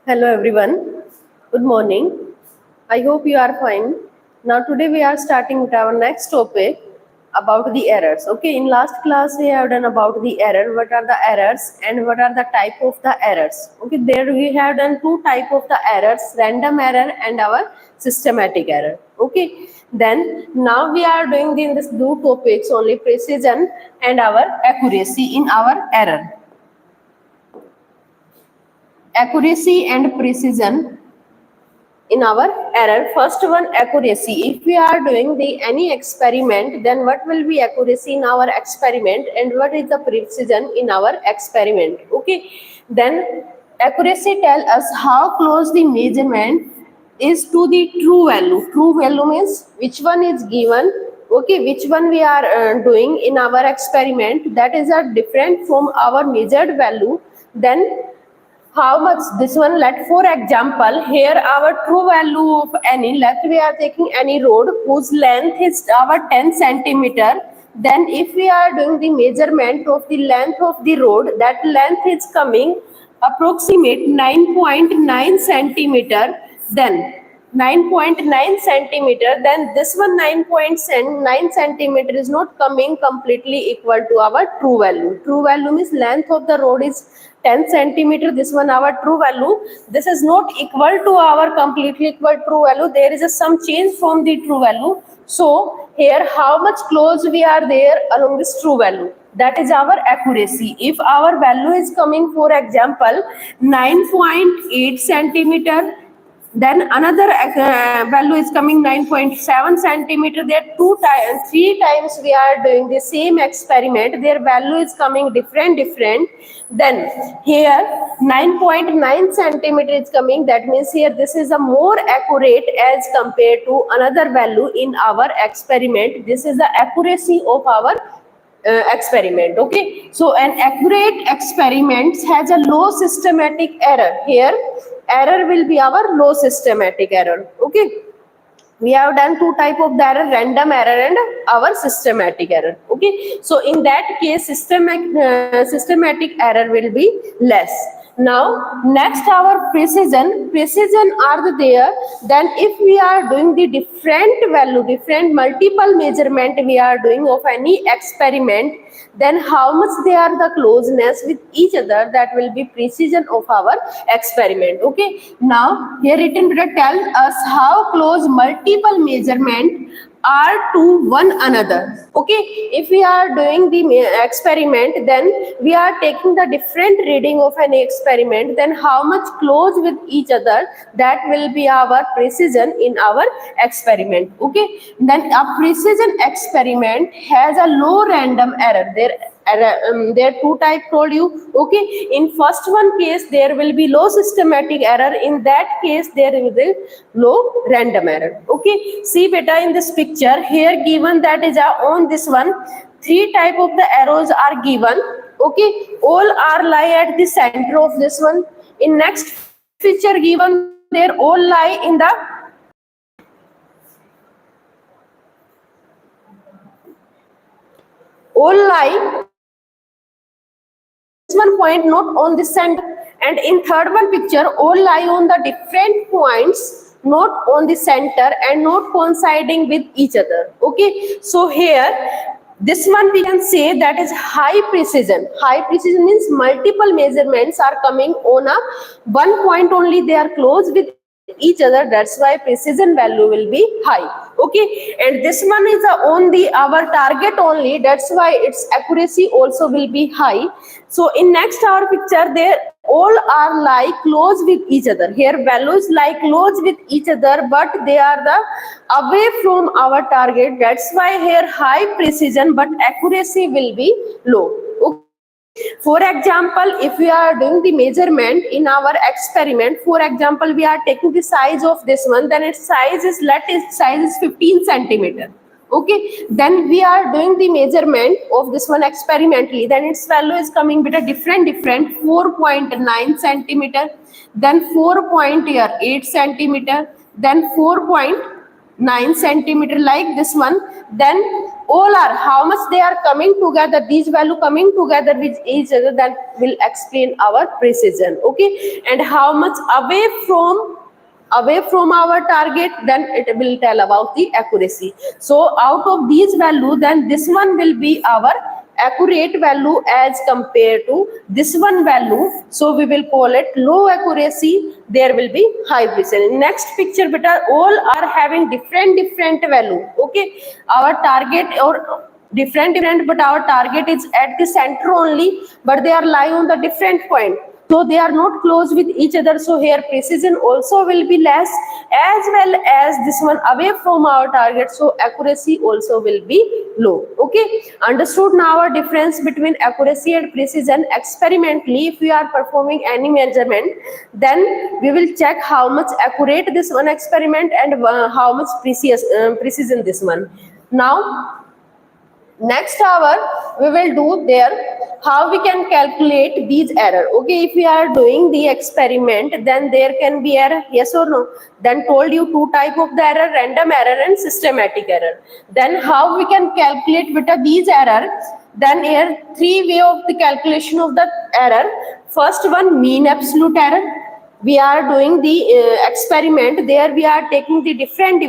Hello everyone. Good morning. I hope you are fine. Now today we are starting with our next topic about the errors. Okay, in last class we have done about the error, what are the errors and what are the type of the errors. Okay, there we have done two type of the errors, random error and our systematic error. Okay, then now we are doing in this two topics only precision and our accuracy in our error. Accuracy and precision in our error. First one, accuracy. If we are doing the any experiment, then what will be accuracy in our experiment and what is the precision in our experiment. Okay, then accuracy tell us how close the measurement is to the true value. True value means which one is given, okay, which one we are doing in our experiment, that is a different from our measured value. Then how much this one, let for example here our true value of any, let we are taking any road whose length is our 10 centimeter. Then if we are doing the measurement of the length of the road, that length is coming approximate 9.9 centimeter. Then 9.9 centimeter, then this one 9.9 centimeter is not coming completely equal to our true value. True value means length of the road is 10 centimeter, this one our true value, this is not equal to our completely equal true value, there is a some change from the true value. So here how much close we are there along this true value, that is our accuracy. If our value is coming for example 9.8 centimeter, then another value is coming 9.7 centimeter. There three times we are doing the same experiment, their value is coming different. Then here 9.9 centimeter is coming, that means here this is a more accurate as compared to another value in our experiment. This is the accuracy of our experiment. Okay, so an accurate experiment has a low systematic error. Here error will be our low systematic error. Okay, we have done two type of the error, random error and our systematic error. Okay, so in that case systematic error will be less. Now next our precision are there. Then if we are doing the different value, different multiple measurement we are doing of any experiment, then how much they are the closeness with each other, that will be precision of our experiment. Okay, now here written below tell us how close multiple measurement are to one another. Okay, if we are doing the experiment, then we are taking the different reading of an experiment, then how much close with each other, that will be our precision in our experiment. Okay, then a precision experiment has a low random error. There two type told you. Okay, in first one case there will be low systematic error, in that case there will be low random error. Okay, see beta in this picture here given, that is on this one three type of the arrows are given. Okay, all are lie at the center of this one. In next picture given, they all lie in the one point not on the center, and in third one picture all lie on the different points not on the center and not coinciding with each other. Okay, so here this one we can say that is high precision. High precision means multiple measurements are coming on a one point only, they are close with each other, that's why precision value will be high. Okay, and this one is on the our target only, that's why its accuracy also will be high. So in next our picture, they all are like close with each other. Here values like close with each other, but they are the away from our target, that's why here high precision but accuracy will be low. Okay. For example, if we are doing the measurement in our experiment, for example, we are taking the size of this one, then its size is, let its size is 15 centimeter. Okay, then we are doing the measurement of this one experimentally, then its value is coming with a different 4.9 centimeter, then 4.8 centimeter, then 4. 9 centimeter like this one, then all are how much they are coming together, these value coming together with each other, that will explain our precision. Okay, and how much away from our target, then it will tell about the accuracy. So out of these value, then this one will be our accurate value as compared to this one value, so we will call it low accuracy, there will be high precision. Next picture beta, all are having different value. Okay, our target or different, but our target is at the center only, but they are lying on the different point, so they are not close with each other, so here precision also will be less, as well as this one away from our target, so accuracy also will be low. Okay, understood now our difference between accuracy and precision. Experimentally, if we are performing any measurement, then we will check how much accurate this one experiment and how much precision this one. Now next hour we will do there how we can calculate these error. Okay, if we are doing the experiment, then there can be error, yes or no. Then told you two type of the error, random error and systematic error. Then how we can calculate with these error, then here three way of the calculation of the error. First one, mean absolute error. We are doing the experiment, there we are taking the different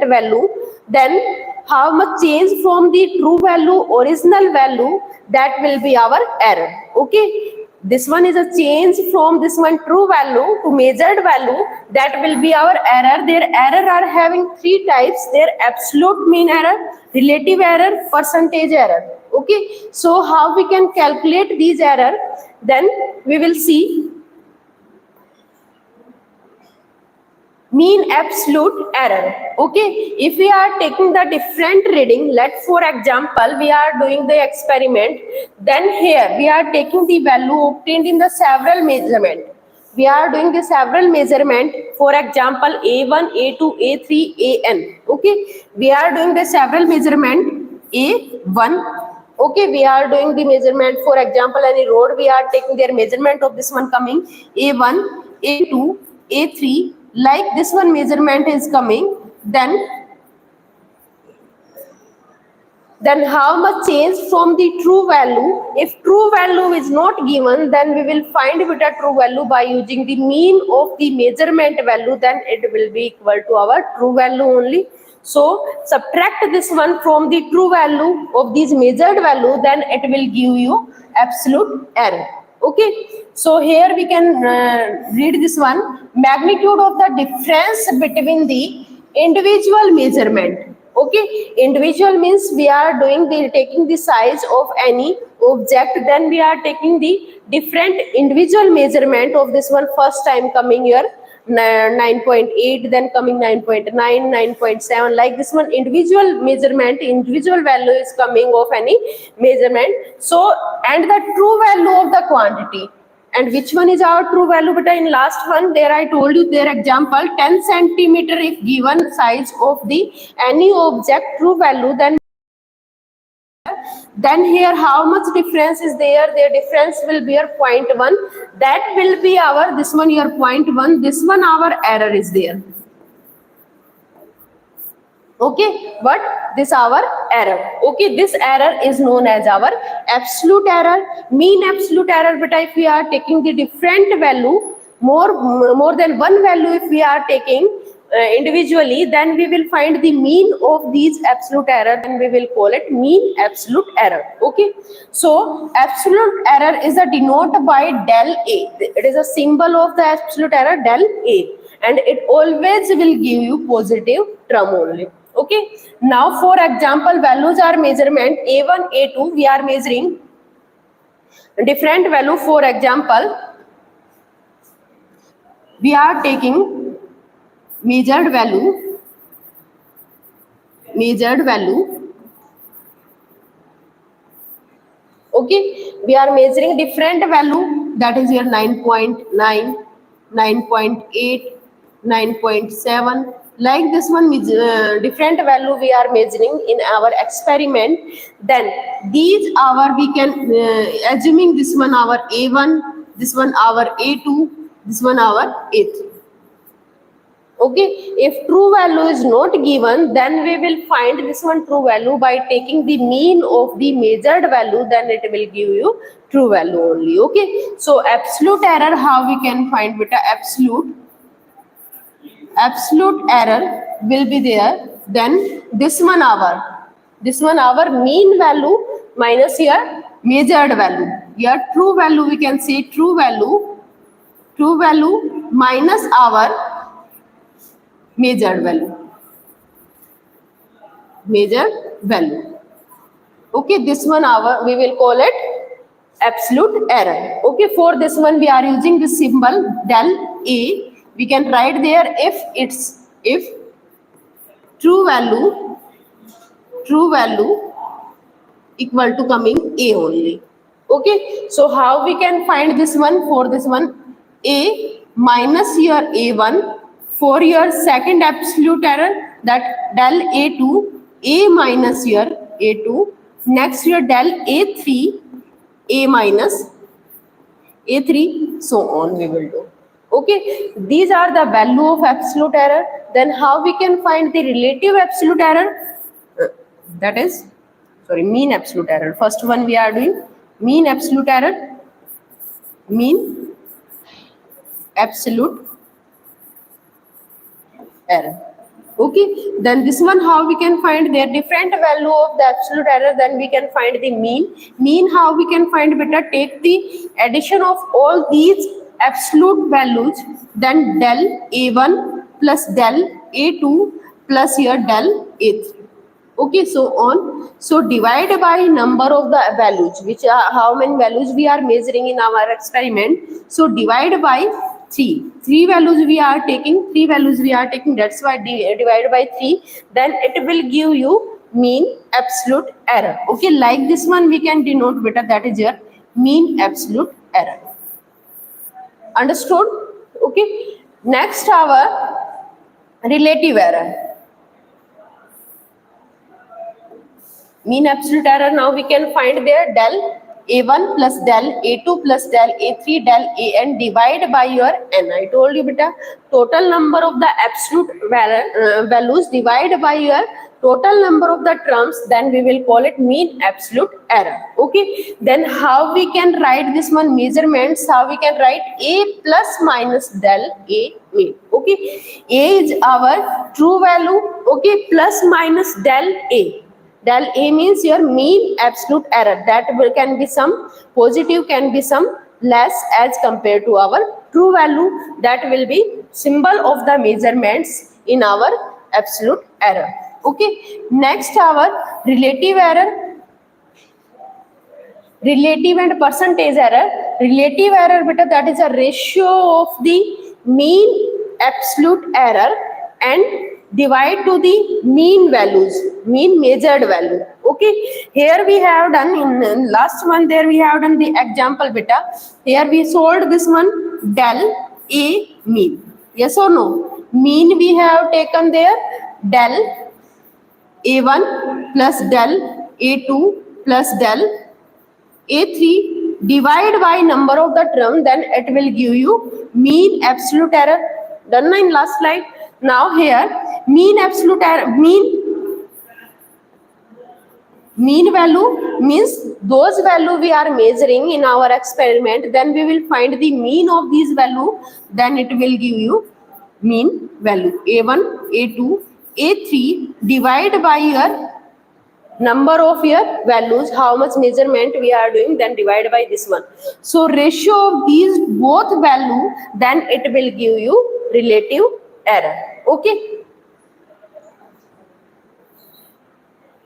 value, then how much change from the true value original value, that will be our error. Okay, this one is a change from this one true value to measured value, that will be our error. Their error are having three types, their absolute mean error, relative error, percentage error. Okay, so how we can calculate these error, then we will see. Mean absolute error. Okay, if we are taking the different reading, let for example we are doing the experiment, then here we are taking the value obtained in the several measurement. We are doing the several measurement, for example a1, a2, a3, an. Okay, we are doing the several measurement a1. Okay, we are doing the measurement, for example any road, we are taking their measurement of this one coming a1, a2, a3, like this one measurement is coming, then how much change from the true value. If true value is not given, then we will find with a true value by using the mean of the measurement value, then it will be equal to our true value only. So subtract this one from the true value of this measured value, then it will give you absolute error. Okay, so here we can read this one, magnitude of the difference between the individual measurement. Okay, individual means we are doing the taking the size of any object, then we are taking the different individual measurement of this one. First time coming here 9.8, then coming 9.9, 9.7, like this one individual measurement, individual value is coming of any measurement. So and the true value of the quantity, and which one is our true value, but in last one there I told you their example 10 centimeter, if given size of the any object true value, then here how much difference is there, their difference will be your 0.1, that will be our this one your 0.1, this one our error is there. Okay, but this our error. Okay, this error is known as our absolute error. Mean absolute error, but if we are taking the different value, more than one value if we are taking individually, then we will find the mean of these absolute error, and we will call it mean absolute error. Okay, so absolute error is denoted by del A. It is a symbol of the absolute error, del A, and it always will give you positive term only. Okay, now for example values are measurement a1, a2, we are measuring different value. For example, we are taking measured value, okay, we are measuring different value, that is here 9.9, 9.8, 9.7, like this one different value we are measuring in our experiment. Then these our we can assuming this one our a1, this one our a2, this one our a3. Okay, if true value is not given, then we will find this one true value by taking the mean of the measured value, then it will give you true value only. Okay, so absolute error, how we can find beta? Absolute error will be there, then this one our mean value minus your measured value. Your true value, we can say true value minus our measured value. Okay, this one our, we will call it absolute error. Okay, for this one we are using this symbol del A. We can write there if true value equal to coming A only. Okay, so how we can find this one? For this one, A minus your A1. For your second absolute error, that del A2, A minus your A2. Next your del A3, A minus A3, so on we will do. Okay, these are the value of absolute error. Then how we can find the relative absolute error? That is, sorry, mean absolute error. First one we are doing mean absolute error. Mean absolute error. Okay, then this one, how we can find their different value of the absolute error? Then we can find the mean. How we can find? Better take the addition of all these absolute values, then del A1 plus del A2 plus your del A3. Okay, so on. So divide by number of the values, which are how many values we are measuring in our experiment. So divide by 3 values we are taking, that's why divide by 3, then it will give you mean absolute error. Okay, like this one we can denote better, that is your mean absolute error. Understood? Okay, next our relative error. Mean absolute error, now we can find there del A1 plus del A2 plus del A3 del AN divide by your n. I told you beta, total number of the absolute values divide by your total number of the terms, then we will call it mean absolute error. Okay, then how we can write this one? Measurements, how we can write? A plus minus del A mean. Okay, A is our true value. Okay, plus minus del A. Del A means your mean absolute error. That can be some positive, can be some less as compared to our true value. That will be symbol of the measurements in our absolute error. Okay, next our relative error. Relative and percentage error. Relative error beta, that is a ratio of the mean absolute error and divide to the mean values, mean measured value. Okay, here we have done in last one, there we have done the example beta. Here we solved this one del A mean. Yes or no? Mean we have taken there del A1 plus del A2 plus del A3 divide by number of the term, then it will give you mean absolute error. Done in last slide. Now here mean absolute error, mean value means those value we are measuring in our experiment, then we will find the mean of these value, then it will give you mean value. A1, A2, A3 divide by your number of your values, how much measurement we are doing, then divide by this one. So ratio of these both value, then it will give you relative error. Okay,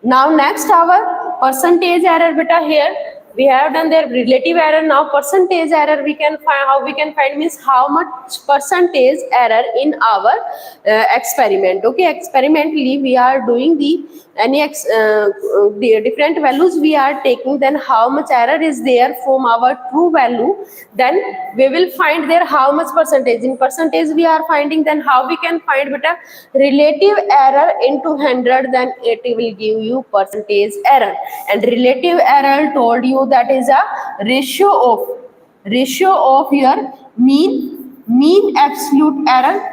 now next our percentage error beta. Here we have done their relative error. Now percentage error we can find. How we can find means how much percentage error in our experiment. Okay, experimentally we are doing the different values we are taking, then how much error is there from our true value, then we will find there how much percentage. In percentage we are finding, then how we can find beta? Relative error into 100, then it will give you percentage error. And relative error told you that is a ratio of your mean absolute error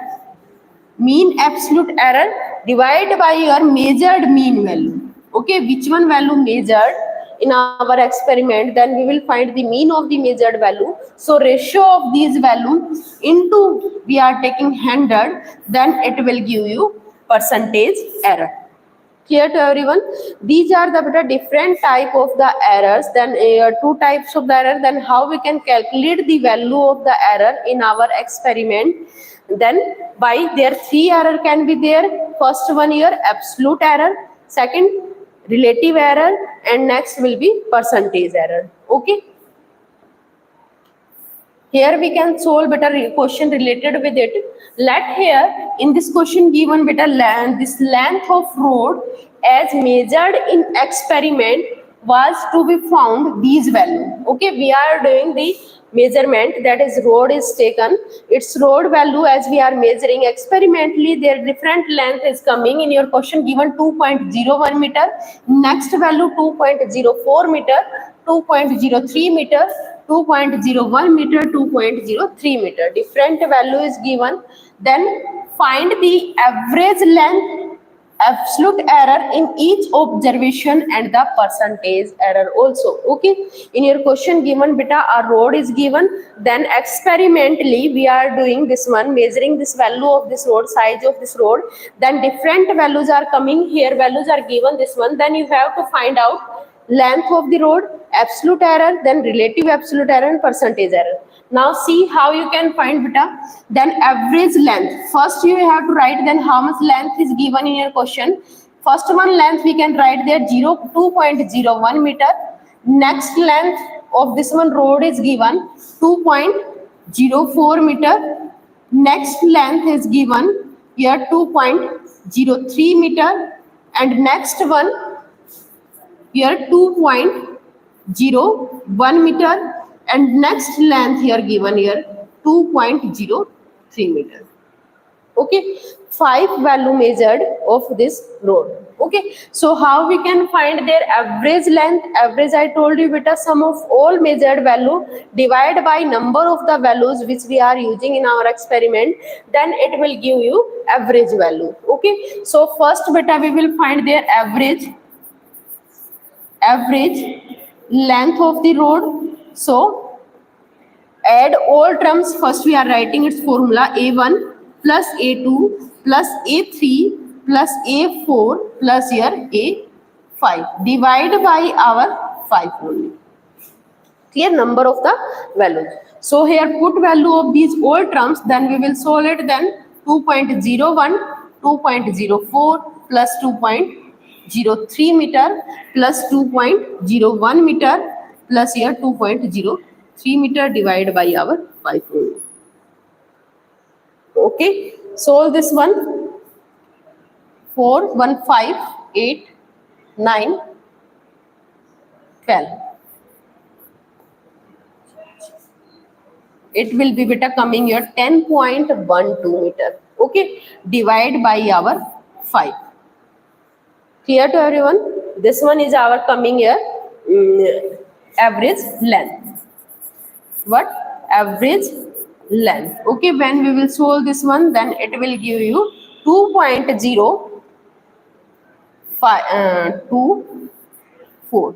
mean absolute error divided by your measured mean value. Okay, which one value measured in our experiment, then we will find the mean of the measured value. So ratio of these value into we are taking 100, then it will give you percentage error. Clear to everyone? These are the different type of the errors. Then two types of the error. Then how we can calculate the value of the error in our experiment? Then by there three error can be there. First one your absolute error, second relative error, and next will be percentage error. Okay. Here we can solve better question related with it. Let here in this question given better this length of road as measured in experiment was to be found these value. Okay, we are doing the measurement, that is road is taken, its road value as we are measuring experimentally, their different length is coming in your question given 2.01 meter, next value 2.04 meter, 2.03 meter, 2.01 meter, 2.03 meter. Different value is given. Then find the average length, absolute error in each observation and the percentage error also. Okay. In your question given beta a road is given. Then experimentally we are doing this one, measuring this value of this road, size of this road. Then different values are coming here. Values are given this one. Then you have to find out length of the road, absolute error, then relative absolute error and percentage error. Now see how you can find beta. Then average length. First you have to write then how much length is given in your question. First one length we can write there 2.01 meter. Next length of this one road is given 2.04 meter. Next length is given here 2.03 meter, and next one here 2.01 meter, and next length here given here 2.03 meter. Okay, 5 value measured of this road. Okay, so how we can find their average length? Average I told you beta sum of all measured value divided by number of the values which we are using in our experiment, then it will give you average value. Okay, so first beta we will find their average length of the road. So add all terms. First we are writing its formula a1 plus a2 plus a3 plus a4 plus here a5 divide by our 5 only. Clear? Number of the values. So here put value of these all terms, then we will solve it. Then 2.01, 2.04 plus 2.03 meter plus 2.01 meter plus here 2.03 meter divided by our 5 only. Okay, solve this one. 4, 1, 5, 8, 9, 12. It will be beta coming here 10.12 meter. Okay, divide by our 5. Clear to everyone? This one is our coming here average length. What? Average length. Okay, when we will solve this one, then it will give you 2.024.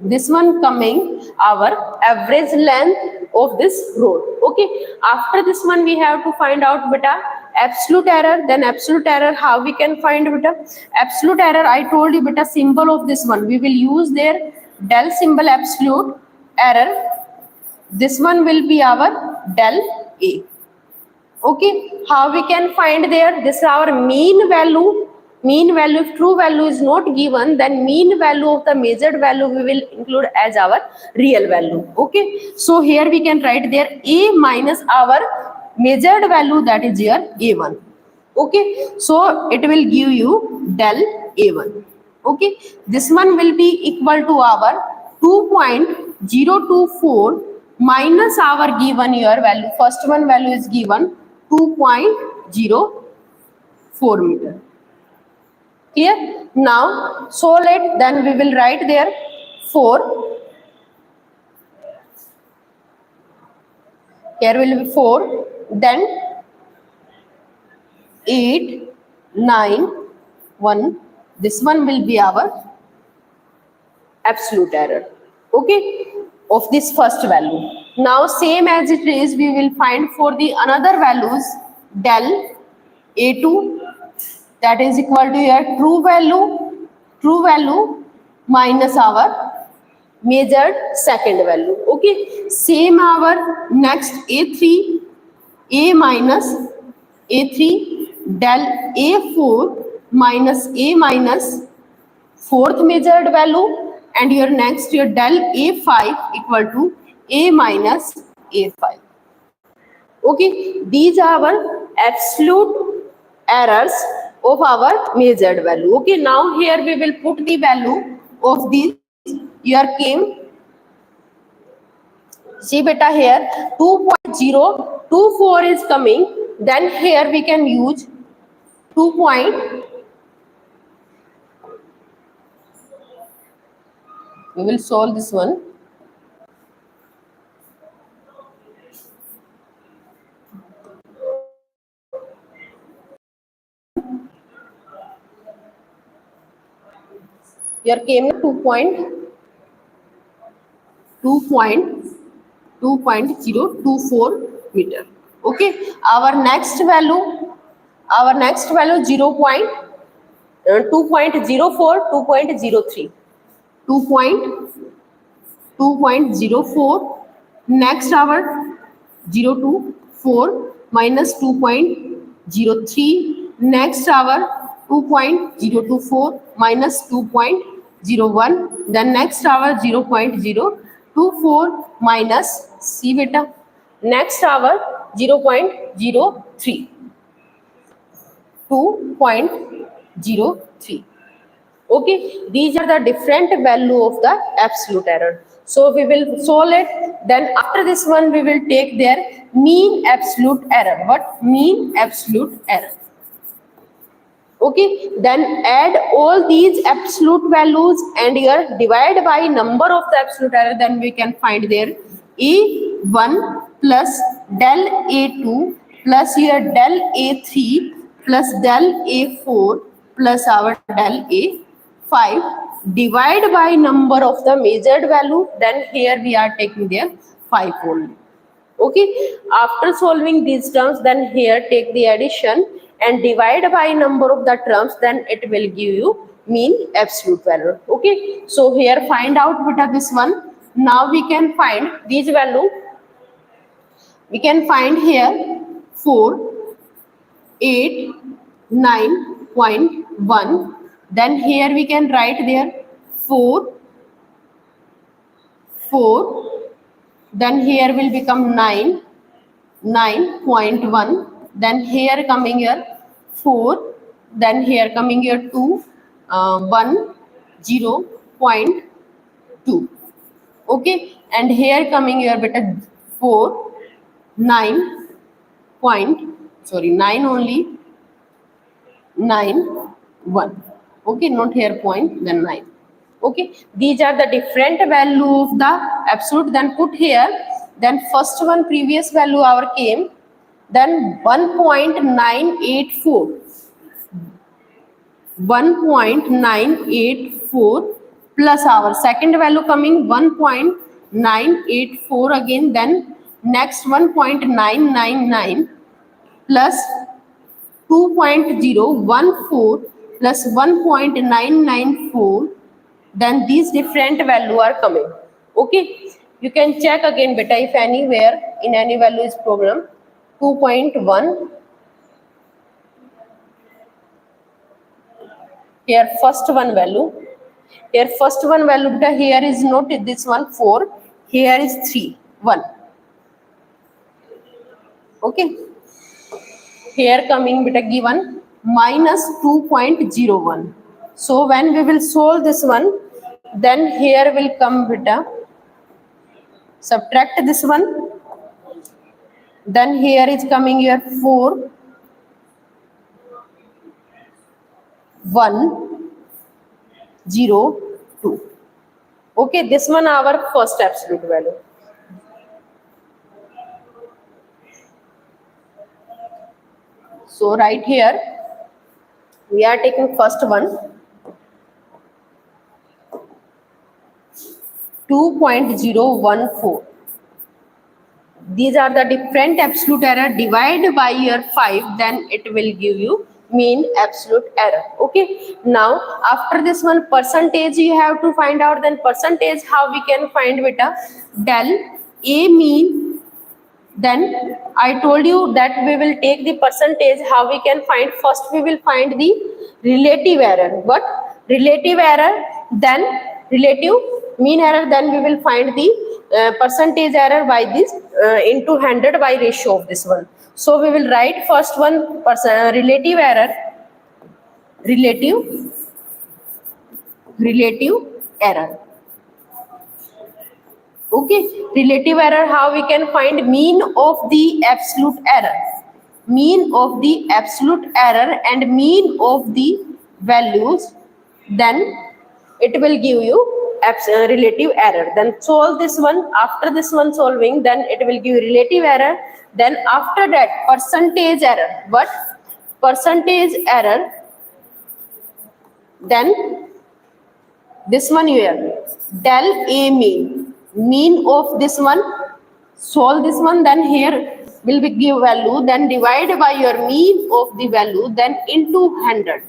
This one coming our average length of this road. Okay, after this one we have to find out beta absolute error. Then absolute error, how we can find beta absolute error? I told you beta symbol of this one we will use their del symbol. Absolute error, this one will be our del a. Okay, how we can find there? This is our mean value. Mean value, if true value is not given, then mean value of the measured value we will include as our real value. Okay, so here we can write there a minus our measured value, that is here a1. Okay, so it will give you del a1. Okay, this one will be equal to our 2.024 minus our given here value. First one value is given 2.04 meter. Clear? Now solve it. Then we will write there 4. Here will be 4. Then 8, 9 1. This one will be our absolute error, okay, of this first value. Now same as it is, we will find for the another values del a2, that is equal to your true value minus our measured second value, okay. Same our next a3, a minus a3 del a4 minus a minus fourth measured value, and your next your del a5 equal to a minus a5, okay. These are our absolute errors of our measured value, okay. Now here we will put the value of these. Your came, see beta here 2.024 is coming, then here we can use 2 point, we will solve this one. Here came 2.024 meter, okay. Our next value 0 point 2.04 2.03 2.04, next our 0.24 minus 2.03, next our 2.024 minus 2.01, then next our 0.024 minus, see beta, next our 0.03 2.03, okay. These are the different value of the absolute error, so we will solve it. Then after this one we will take their mean absolute error. What mean absolute error, okay. Then add all these absolute values and here divide by number of the absolute error, then we can find their a1 plus del a2 plus here del a3 plus del a4 plus our del a5 divide by number of the measured value, then here we are taking their 5 only, okay. After solving these terms, then here take the addition and divide by number of the terms, then it will give you mean absolute value, okay. So here find out beta this one. Now we can find these value, we can find here 4 8 9.1, then here we can write there 4 then here will become 9.1, then here coming here 4, then here coming here 2 0.2, okay, and here coming here beta 4 9 point, sorry 9 only 9 1, okay, not here point, then 9, okay. These are the different value of the absolute, then put here. Then first one previous value our came, then 1.984 plus our second value coming 1.984 again, then next 1.999 plus 2.014 plus 1.994, then these different value are coming, okay. You can check again beta if anywhere in any value is program 2.1, here first one value beta, here is not this one 4, here is 3 1, okay. Here coming beta given minus 2.01, so when we will solve this one, then here will come beta subtract this one, then here is coming here 4 1 0 2, okay. This one our first absolute value. So right here We are taking first one, 2.014. These are the different absolute error. Divide by your 5, then it will give you mean absolute error. Okay, now after this one, percentage you have to find out. Then percentage, how we can find, beta? Del a mean. Then I told you that we will take the percentage. How we can find? First we will find the relative error. What? Relative error, then relative mean error, then we will find the percentage error by this into 100 by ratio of this one. So we will write first one, relative error, relative relative error. Okay, relative error, how we can find? Mean of the absolute error, mean of the absolute error and mean of the values, then it will give you relative error. Then solve this one. After this one solving, then it will give relative error. Then after that, percentage error. What? Percentage error, then this one here, del a mean of this one. Solve this one, then here will be give value, then divide by your mean of the value, then into 100,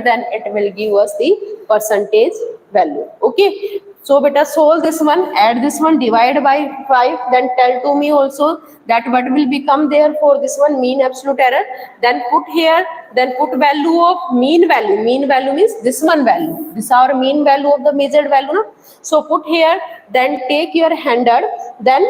then it will give us the percentage value. Okay, so beta solve this one, add this one, divide by 5, then tell to me also that what will become there for this one, mean absolute error. Then put here, then put value of mean value. Mean value means this one value, this is our mean value of the measured value, no? So put here, then take your 100, then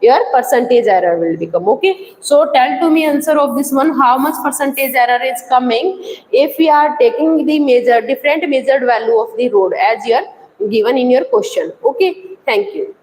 your percentage error will become. Okay, so tell to me answer of this one, how much percentage error is coming if we are taking the different measured value of the road as you are given in your question. Okay, thank you.